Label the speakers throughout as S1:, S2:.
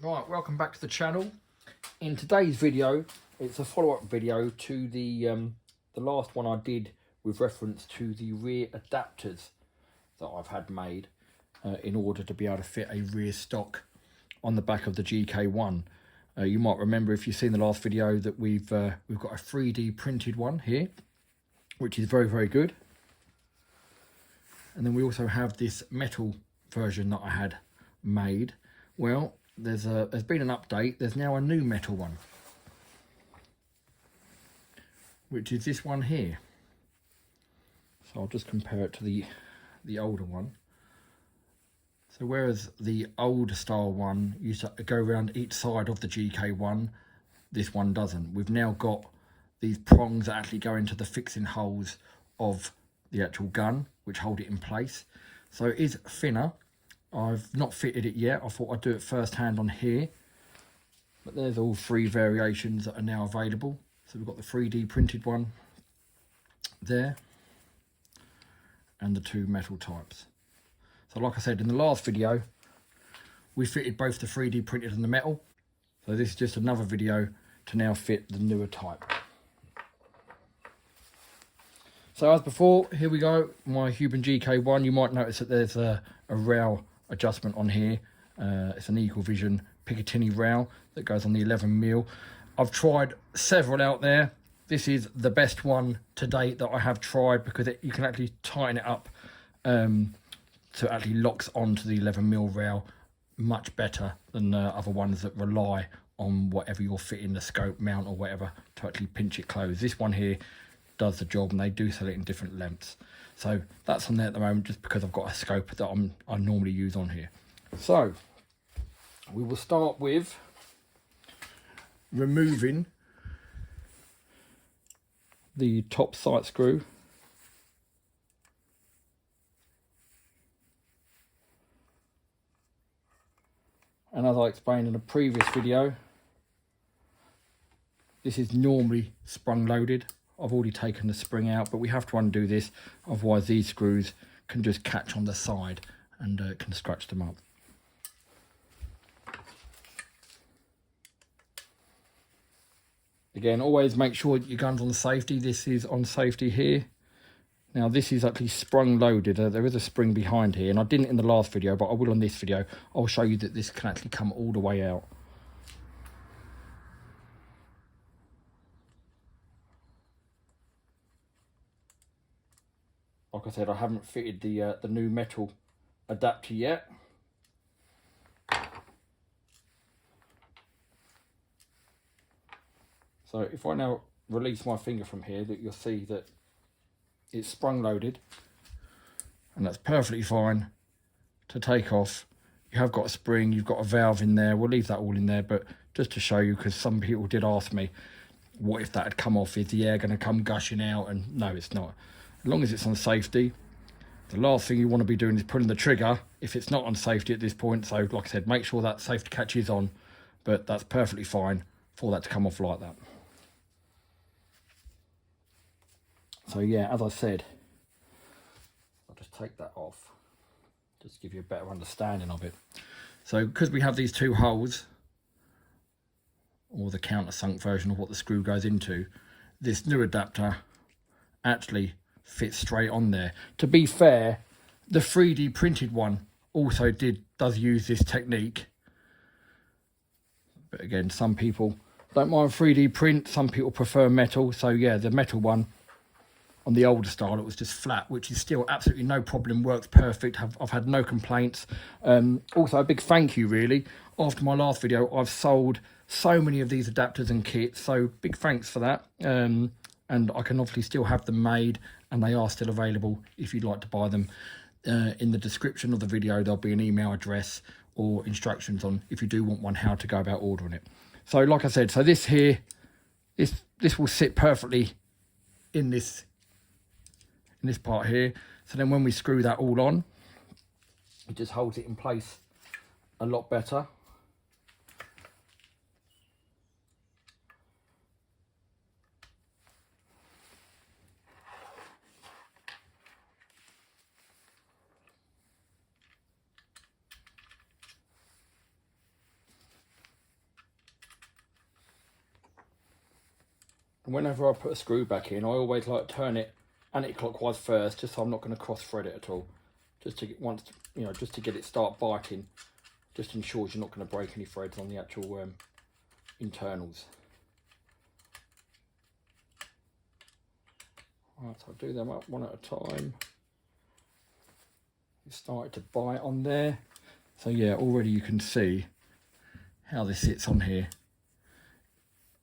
S1: Right, welcome back to the channel. In today's video, it's a follow-up video to the last one I did with reference to the rear adapters that I've had made in order to be able to fit a rear stock on the back of the GK1. You might remember, if you've seen the last video, that we've got a 3D printed one here, which is very good. And then we also have this metal version that I had made. Well, there's been an update. There's now a new metal one, which is this one here. So I'll just compare it to the older one. So whereas the older style one used to go around each side of the GK1, this one doesn't. We've now got these prongs that actually go into the fixing holes of the actual gun, which hold it in place. So it is thinner. I've not fitted it yet. I thought I'd do it first hand on here. But there's all three variations that are now available. So we've got the 3D printed one there, and the two metal types. So like I said in the last video, we fitted both the 3D printed and the metal. So this is just another video to now fit the newer type. So as before, here we go, my Huben GK1. You might notice that there's a rail adjustment on here. It's an Eagle Vision Picatinny rail that goes on the 11mm. I've tried several out there. This is the best one to date that I have tried, because you can actually tighten it up so it actually locks onto the 11mm rail much better than other ones that rely on whatever you're fitting, the scope, mount or whatever, to actually pinch it closed. This one here does the job, and they do sell it in different lengths. So that's on there at the moment, just because I've got a scope that I normally use on here. So we will start with removing the top sight screw. And as I explained in a previous video, this is normally sprung loaded. I've already taken the spring out, but we have to undo this, otherwise these screws can just catch on the side and can scratch them up. Again, always make sure that your gun's on safety. This is on safety here. Now this is actually sprung loaded. There is a spring behind here, and I didn't in the last video, but I will on this video. I'll show you that this can actually come all the way out. Like I said, I haven't fitted the new metal adapter yet. So if I now release my finger from here, that you'll see that it's sprung loaded, and that's perfectly fine to take off. You have got a spring, you've got a valve in there. We'll leave that all in there, but just to show you, because some people did ask me, what if that had come off? Is the air going to come gushing out? And no, it's not. As long as it's on safety. The last thing you want to be doing is pulling the trigger if it's not on safety at this point. So like I said, make sure that safety catch is on, but that's perfectly fine for that to come off like that. So yeah, as I said, I'll just take that off, just to give you a better understanding of it. So because we have these two holes, or the countersunk version of what the screw goes into, this new adapter actually fits straight on there. To be fair, the 3D printed one also does use this technique, but again, some people don't mind 3D print, some people prefer metal. So yeah, the metal one on the older style, it was just flat, which is still absolutely no problem, works perfect. I've had no complaints. Also a big thank you really. After my last video, I've sold so many of these adapters and kits, so big thanks for that. And I can obviously still have them made, and they are still available if you'd like to buy them. In the description of the video, there'll be an email address or instructions on, if you do want one, how to go about ordering it. So like I said, so this here, this will sit perfectly in this part here. So then when we screw that all on, it just holds it in place a lot better. And whenever I put a screw back in, I always like to turn it anti-clockwise first, just so I'm not going to cross thread it at all. Just to get just to get it start biting. Just ensures you're not going to break any threads on the actual internals. Right, so I'll do them up one at a time. It started to bite on there. So yeah, already you can see how this sits on here.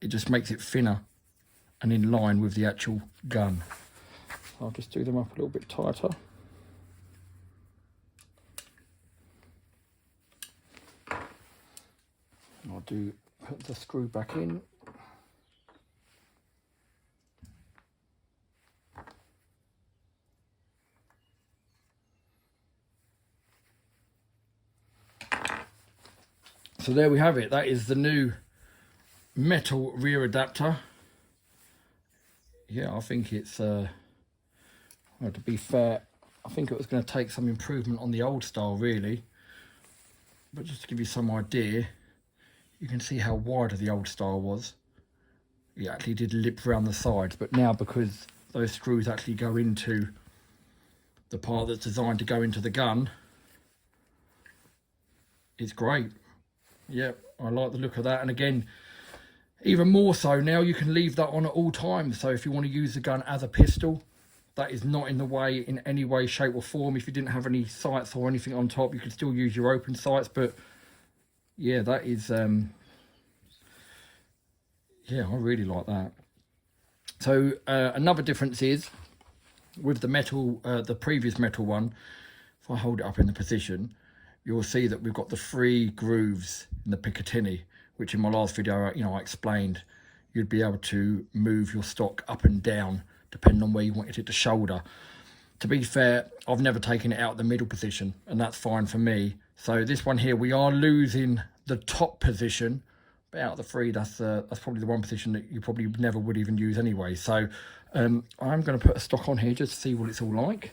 S1: It just makes it thinner and in line with the actual gun. So I'll just do them up a little bit tighter. And I'll put the screw back in. So there we have it. That is the new metal rear adapter. Yeah, I think it's, well, to be fair, I think it was going to take some improvement on the old style really. But just to give you some idea, you can see how wide the old style was. It actually did lip around the sides, but now because those screws actually go into the part that's designed to go into the gun, it's great. Yep, I like the look of that. And again, even more so now, you can leave that on at all times. So if you want to use the gun as a pistol, that is not in the way in any way, shape or form. If you didn't have any sights or anything on top, you could still use your open sights. But yeah, that is, yeah, I really like that. So another difference is with the metal, the previous metal one, if I hold it up in the position, you'll see that we've got the 3 grooves in the Picatinny, which in my last video, I explained you'd be able to move your stock up and down depending on where you wanted it to shoulder. To be fair, I've never taken it out of the middle position, and that's fine for me. So this one here, we are losing the top position, but out of the 3, that's probably the one position that you probably never would even use anyway. So I'm going to put a stock on here just to see what it's all like.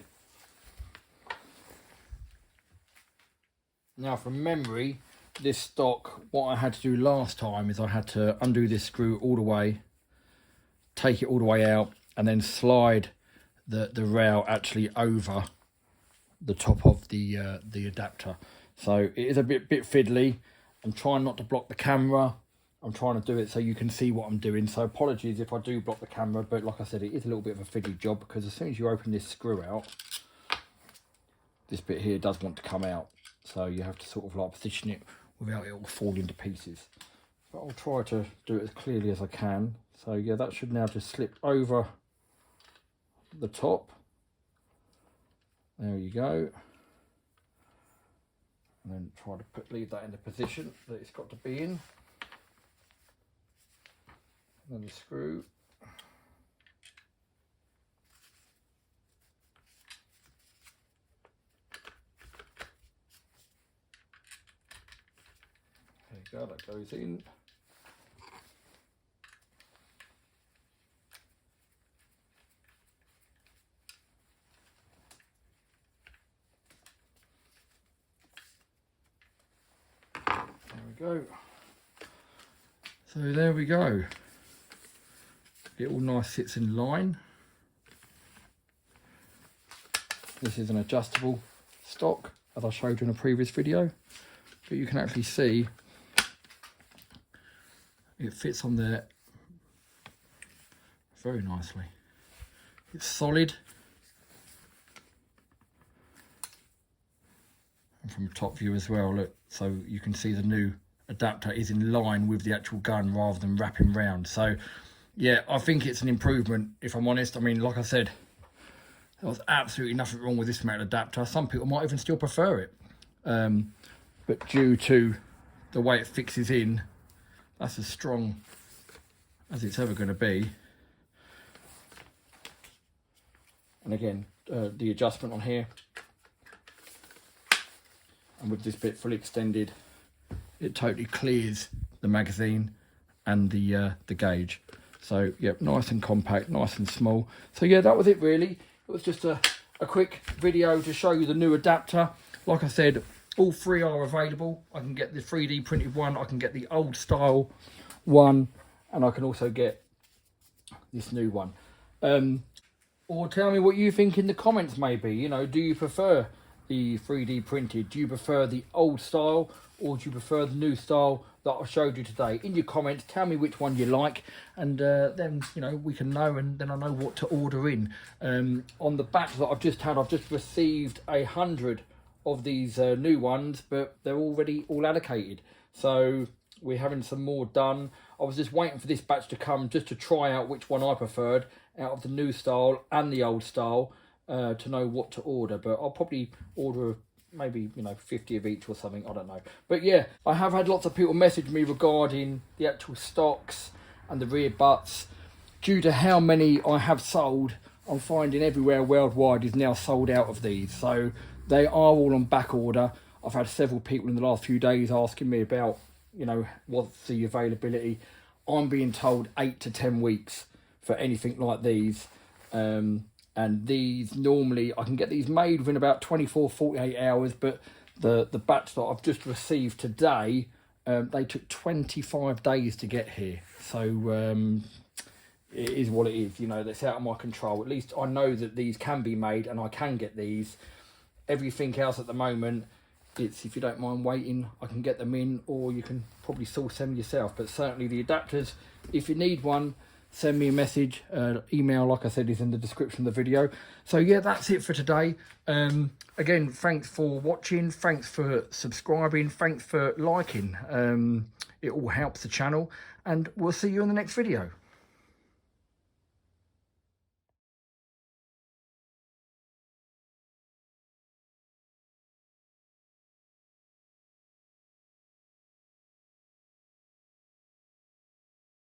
S1: Now from memory, this stock, what I had to do last time is I had to undo this screw all the way, take it all the way out, and then slide the rail actually over the top of the adapter. So it is a bit fiddly. I'm trying not to block the camera. I'm trying to do it so you can see what I'm doing. So apologies if I do block the camera, but like I said, it is a little bit of a fiddly job because as soon as you open this screw out, this bit here does want to come out. So you have to sort of like position it without it all falling to pieces. But I'll try to do it as clearly as I can. So yeah, that should now just slip over the top. There you go. And then try to leave that in the position that it's got to be in. And then the screw. There you go, that goes in. There we go. So there we go. It all nice sits in line. This is an adjustable stock, as I showed you in a previous video, but you can actually see it fits on there very nicely. It's solid, and from top view as well, look, so you can see the new adapter is in line with the actual gun rather than wrapping round. So yeah, I think it's an improvement, if I'm honest. I mean, like I said, there was absolutely nothing wrong with this metal adapter. Some people might even still prefer it, but due to the way it fixes in, that's as strong as it's ever going to be. And again, the adjustment on here, and with this bit fully extended, it totally clears the magazine and the gauge. So yep, nice and compact, nice and small. So yeah, that was it really. It was just a quick video to show you the new adapter. Like I said, all 3 are available. I can get the 3D printed one, I can get the old style one, and I can also get this new one. Or tell me what you think in the comments maybe. You know, do you prefer the 3D printed? Do you prefer the old style, or do you prefer the new style that I showed you today? In your comments, tell me which one you like, and then, you know, we can know, and then I know what to order in. On the batch that I've just received 100 of these new ones, but they're already all allocated. So we're having some more done. I was just waiting for this batch to come just to try out which one I preferred out of the new style and the old style, to know what to order. But I'll probably order maybe, you know, 50 of each or something, I don't know. But yeah, I have had lots of people message me regarding the actual stocks and the rear butts. Due to how many I have sold, I'm finding everywhere worldwide is now sold out of these. So they are all on back order. I've had several people in the last few days asking me about, you know, what's the availability. I'm being told 8 to 10 weeks for anything like these. And these, normally I can get these made within about 24, 48 hours, but the batch that I've just received today, they took 25 days to get here. So it is what it is, you know, that's out of my control. At least I know that these can be made and I can get these. Everything else at the moment, it's, if you don't mind waiting, I can get them in, or you can probably source them yourself. But certainly the adapters, if you need one, send me a message. Email, like I said, is in the description of the video. So yeah, that's it for today. Again, thanks for watching, thanks for subscribing, thanks for liking. It all helps the channel, and we'll see you in the next video.